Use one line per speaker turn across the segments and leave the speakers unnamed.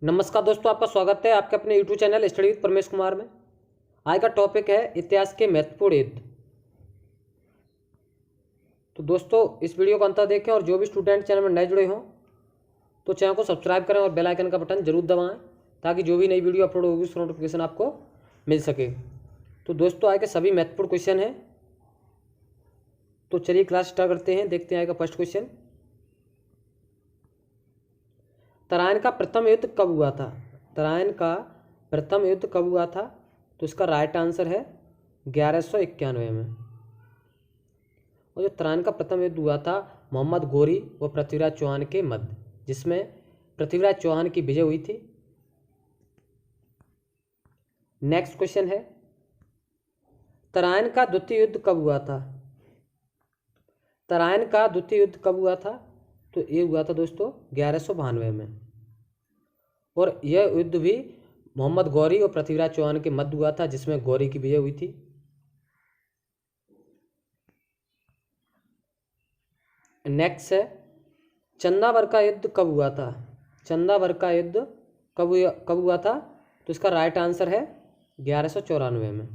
नमस्कार दोस्तों, आपका स्वागत है आपके अपने YouTube channel study with Paramesh Kumar में। आज का टॉपिक है इतिहास के महत्वपूर्ण युद्ध। तो दोस्तों इस वीडियो को अंत तक देखें और जो भी स्टूडेंट चैनल में नए जुड़े हों तो चैनल को सब्सक्राइब करें और बेल आइकन का बटन जरूर दबाएं ताकि जो भी नई वीडियो अपलोड होगी उसका नोटिफिकेशन आपको मिल सके। तो दोस्तों आज के सभी महत्वपूर्ण क्वेश्चन हैं, तो चलिए क्लास स्टार्ट करते हैं। देखते हैं आज का फर्स्ट क्वेश्चन, तराइन का प्रथम युद्ध कब हुआ था? तराइन का प्रथम युद्ध कब हुआ था? तो इसका राइट आंसर है 1191 में। और जो तराइन का प्रथम युद्ध हुआ था मोहम्मद गोरी व पृथ्वीराज चौहान के मध्य, जिसमें पृथ्वीराज चौहान की विजय हुई थी। नेक्स्ट क्वेश्चन है, तराइन का द्वितीय युद्ध कब हुआ था? तराइन का द्वितीय युद्ध कब हुआ था? तो ये हुआ था दोस्तों 1192 में। और यह युद्ध भी मोहम्मद गौरी और पृथ्वीराज चौहान के मध्य हुआ था, जिसमें गौरी की विजय हुई थी। नेक्स्ट है, चंदावर का युद्ध कब हुआ था? चंदावर का युद्ध कब हुआ था? तो इसका राइट आंसर है 1194 में।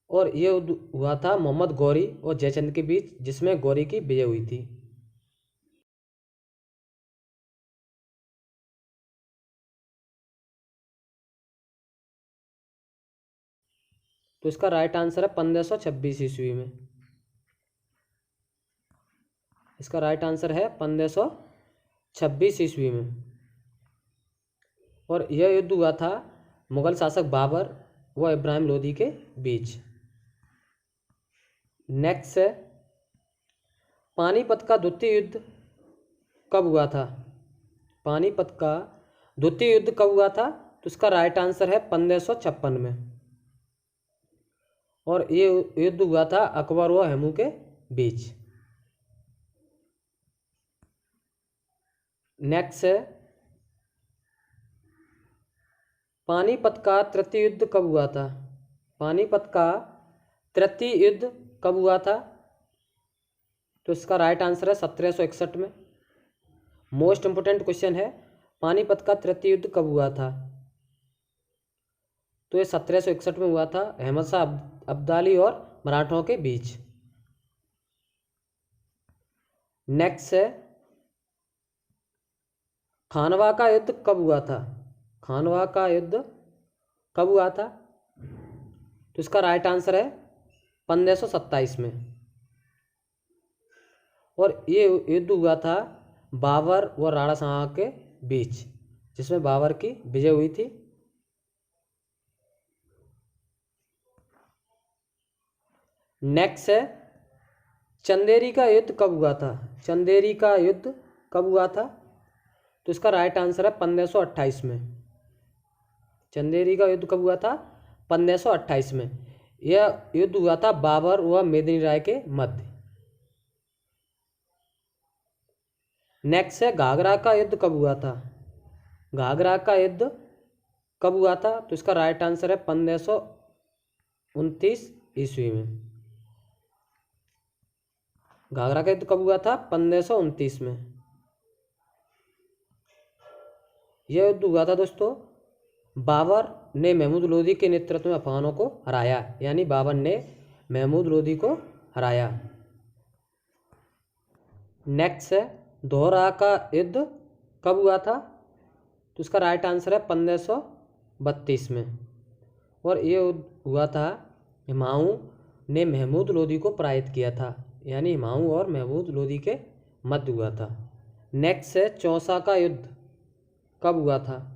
और यह युद्ध हुआ था मोहम्मद गौरी और जयचंद के बीच, जिसमें गौरी की विजय हुई थी। तो इसका राइट आंसर है 1526 ईस्वी में। इसका राइट आंसर है 1526 ईस्वी में। और यह युद्ध हुआ था मुगल शासक बाबर व इब्राहिम लोदी के बीच। नेक्स्ट है, पानीपत का द्वितीय युद्ध कब हुआ था? पानीपत का द्वितीय युद्ध कब हुआ था? तो इसका राइट आंसर है 1556 में। और ये युद्ध हुआ था अकबर व हेमू के बीच। नेक्स्ट है, पानीपत का तृतीय युद्ध कब हुआ था? पानीपत का तृतीय युद्ध कब हुआ था? तो इसका राइट आंसर है 1761 में। मोस्ट इंपोर्टेंट क्वेश्चन है, पानीपत का तृतीय युद्ध कब हुआ था? तो ये 1761 में हुआ था, अहमद शाह अब्दाली और मराठों के बीच। नेक्स्ट है, खानवा का युद्ध कब हुआ था? खानवा का युद्ध कब हुआ था? तो इसका राइट आंसर है 1527 में। और ये युद्ध हुआ था बाबर व राणा सांगा के बीच, जिसमें बाबर की विजय हुई थी। नेक्स्ट है, चंदेरी का युद्ध कब हुआ था? चंदेरी का युद्ध कब हुआ था? तो इसका राइट आंसर है 1528 में। चंदेरी का युद्ध कब हुआ था? 1528 में। यह युद्ध हुआ था बाबर व मेदिनी राय के मध्य। नेक्स्ट है, घाघरा का युद्ध कब हुआ था? घाघरा का युद्ध कब हुआ था? तो इसका राइट आंसर है 1529 ईस्वी में। घाघरा का युद्ध कब हुआ था? 1529 में। यह युद्ध हुआ था दोस्तों, बाबर ने महमूद लोदी के नेतृत्व में अफगानों को हराया, यानी बाबर ने महमूद लोदी को हराया। नेक्स्ट है, दोहरा का युद्ध कब हुआ था? तो इसका राइट आंसर है 1532 में। और ये युद्ध हुआ था, हुमायूं ने महमूद लोदी को पराजित किया था, यानी हुमायूं और महमूद लोदी के मध्य हुआ था। नेक्स्ट है, चौसा का युद्ध कब हुआ था?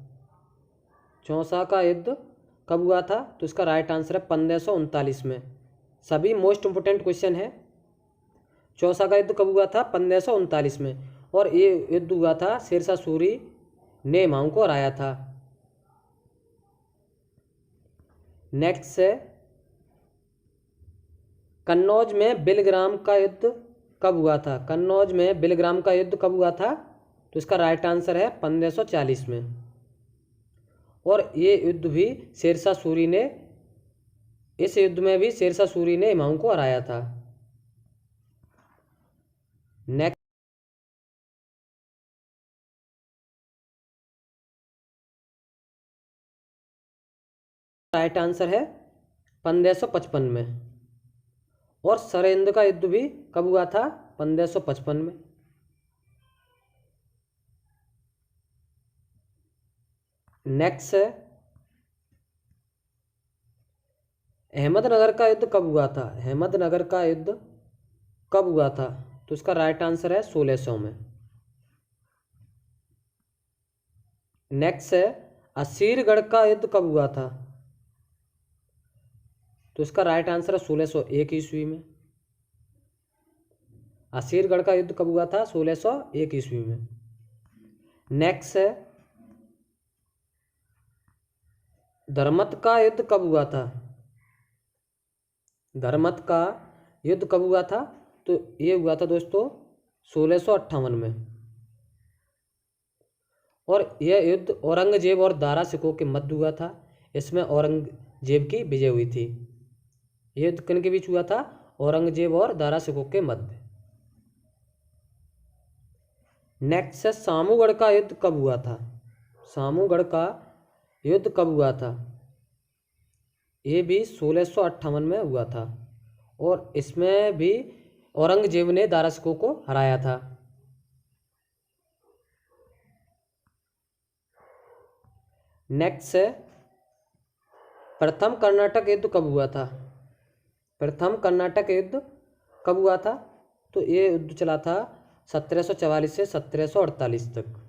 चौसा का युद्ध कब हुआ था? तो इसका राइट आंसर है 1539 में। सभी मोस्ट इंपोर्टेंट क्वेश्चन है। चौसा का युद्ध कब हुआ था? 1539 में। और ये युद्ध हुआ था शेरशाह सूरी ने हुमायूं को हराया था। नेक्स्ट है, कन्नौज में बिलग्राम का युद्ध कब हुआ था? कन्नौज में बिलग्राम का युद्ध कब हुआ था? तो इसका राइट आंसर है 1540 में। और ये युद्ध भी शेरशाह सूरी ने, इस युद्ध में भी शेरशाह सूरी ने हुमायूं को हराया था। नेक्स्ट राइट आंसर है 1555 में। और सरहिंद का युद्ध भी कब हुआ था? 1555 में। नेक्स्ट है अहमदनगर का युद्ध कब हुआ था? अहमदनगर का युद्ध कब हुआ था? तो इसका राइट आंसर है 1600 में। नेक्स्ट है असीरगढ़ का युद्ध कब हुआ था? तो इसका राइट आंसर है 1601 ईस्वी में। असीरगढ़ का युद्ध कब हुआ था? 1601 ईस्वी में। नेक्स्ट है धर्मत का युद्ध कब हुआ था? धर्मत का युद्ध कब हुआ था? तो ये हुआ था दोस्तों 1658 में। और यह युद्ध औरंगजेब और दारा सिकों के मध्य हुआ था। इसमें औरंगजेब की विजय हुई थी। यह युद्ध किन के बीच हुआ था? औरंगजेब और दारा सिकों के मध्य। नेक्स्ट है सामूगढ़ का युद्ध कब हुआ था? सामूगढ़ का युद्ध कब हुआ था? ये भी 1658 में हुआ था। और इसमें भी औरंगजेब ने दारा सिकों को हराया था। नेक्स्ट है प्रथम कर्नाटक युद्ध कब हुआ था? प्रथम कर्नाटक युद्ध कब हुआ था? तो ये युद्ध चला था 1744 से 1748 तक।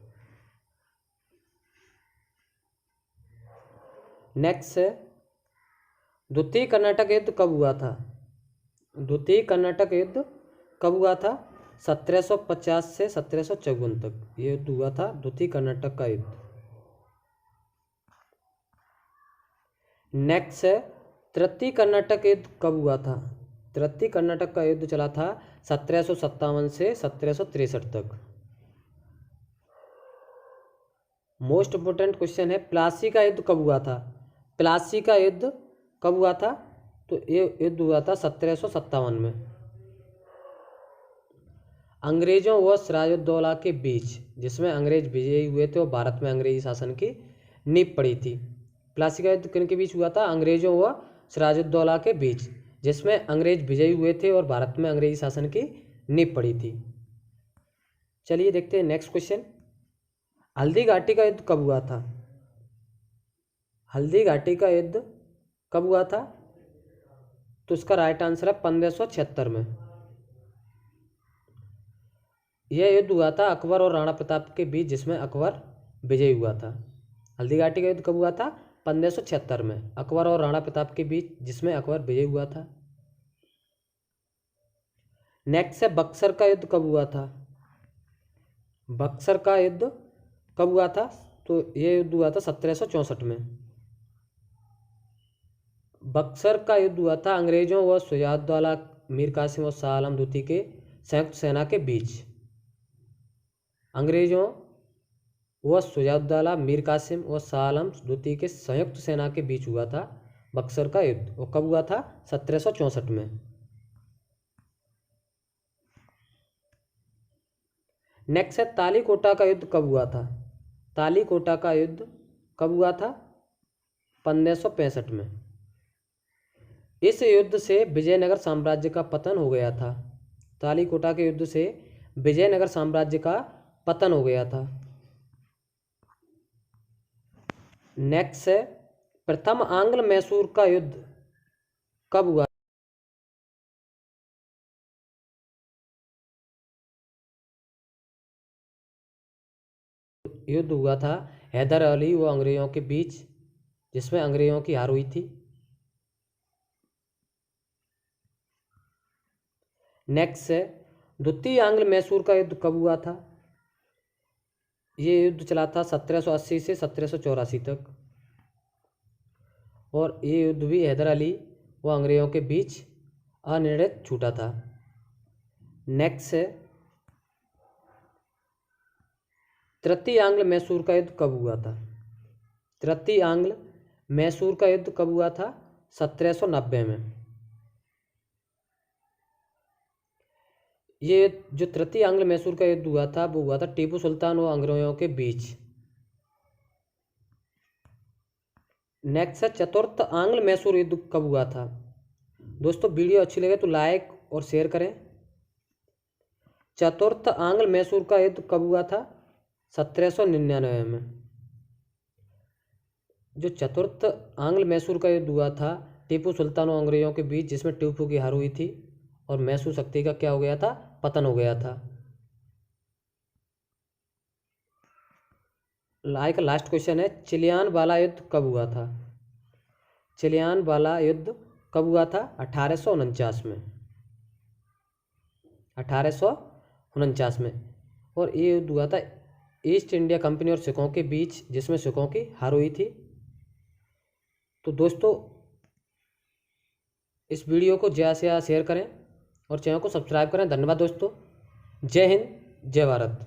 नेक्स्ट है द्वितीय कर्नाटक युद्ध कब हुआ था? द्वितीय कर्नाटक युद्ध कब हुआ था? 1750 से 1754 तक ये युद्ध हुआ था, द्वितीय कर्नाटक का युद्ध। नेक्स्ट है तृतीय कर्नाटक युद्ध कब हुआ था? तृतीय कर्नाटक का युद्ध चला था 1757 से 1763 तक। मोस्ट इंपोर्टेंट क्वेश्चन है प्लासी का युद्ध कब हुआ था? प्लासी का युद्ध कब हुआ था? तो ये युद्ध हुआ था 1757 में। अंग्रेजों व सिराजुद्दौला के बीच, जिसमें अंग्रेज विजयी हुए थे और भारत में अंग्रेजी शासन की नींव पड़ी थी। प्लासी का युद्ध किन के बीच हुआ था? अंग्रेजों व सिराजुद्दौला के बीच, जिसमें अंग्रेज विजयी हुए थे और भारत में अंग्रेजी शासन की नींव पड़ी थी। चलिए देखते हैं नेक्स्ट क्वेश्चन। हल्दी घाटी का युद्ध कब हुआ था? हल्दी घाटी का युद्ध कब हुआ था? तो इसका राइट आंसर है 1576 में। यह युद्ध हुआ था अकबर और राणा प्रताप के बीच, जिसमें अकबर विजयी हुआ था। हल्दी घाटी का युद्ध कब हुआ था? 1576 में, अकबर और राणा प्रताप के बीच, जिसमें अकबर विजयी हुआ था। नेक्स्ट है बक्सर का युद्ध कब हुआ था? बक्सर का युद्ध कब हुआ था? तो यह युद्ध हुआ था 1764 में। बक्सर का युद्ध हुआ था अंग्रेजों व शुजाउद्दौला मीर कासिम और शाह आलम द्वितीय के संयुक्त सेना के बीच। अंग्रेजों व शुजाउद्दौला मीर कासिम और शाह आलम द्वितीय के संयुक्त सेना के बीच हुआ था बक्सर का युद्ध। और कब हुआ था? 1764 में। नेक्स्ट है तालीकोटा का युद्ध कब हुआ था? तालीकोटा का युद्ध कब हुआ था? 1565 में। इस युद्ध से विजयनगर साम्राज्य का पतन हो गया था। तालीकोटा के युद्ध से विजयनगर साम्राज्य का पतन हो गया था। नेक्स्ट है प्रथम आंग्ल मैसूर का युद्ध कब हुआ? युद्ध हुआ था हैदर अली व अंग्रेजों के बीच, जिसमें अंग्रेजों की हार हुई थी। नेक्स्ट है द्वितीय आंग्ल मैसूर का युद्ध कब हुआ था? ये युद्ध चला था 1780 से 1784 तक। और ये युद्ध भी हैदर अली व अंग्रेजों के बीच अनिर्णित छूटा था। नेक्स्ट है तृतीय आंग्ल मैसूर का युद्ध कब हुआ था? तृतीय आंग्ल मैसूर का युद्ध कब हुआ था? 1790 में। ये जो तृतीय आंग्ल मैसूर का युद्ध हुआ था वो हुआ था टीपू सुल्तान और अंग्रेजों के बीच। नेक्स्ट है चतुर्थ आंग्ल मैसूर युद्ध कब हुआ था। दोस्तों वीडियो अच्छी लगे तो लाइक और शेयर करें। चतुर्थ आंग्ल मैसूर का युद्ध कब हुआ था? 1799 में। जो चतुर्थ आंग्ल मैसूर का युद्ध हुआ था टीपू सुल्तान और अंग्रेजों के बीच, जिसमें टीपू की हार हुई थी और मैसूर शक्ति का क्या हो गया था? पतन हो गया था। लास्ट क्वेश्चन है चिलियान वाला युद्ध कब हुआ था? चिलियान वाला युद्ध कब हुआ था? 1849 में। 1849 में। और ये युद्ध हुआ था ईस्ट इंडिया कंपनी और सिखों के बीच, जिसमें सिखों की हार हुई थी। तो दोस्तों इस वीडियो को ज़्यादा से ज़्यादा शेयर करें और चैनल को सब्सक्राइब करें। धन्यवाद दोस्तों। जय हिंद, जय भारत।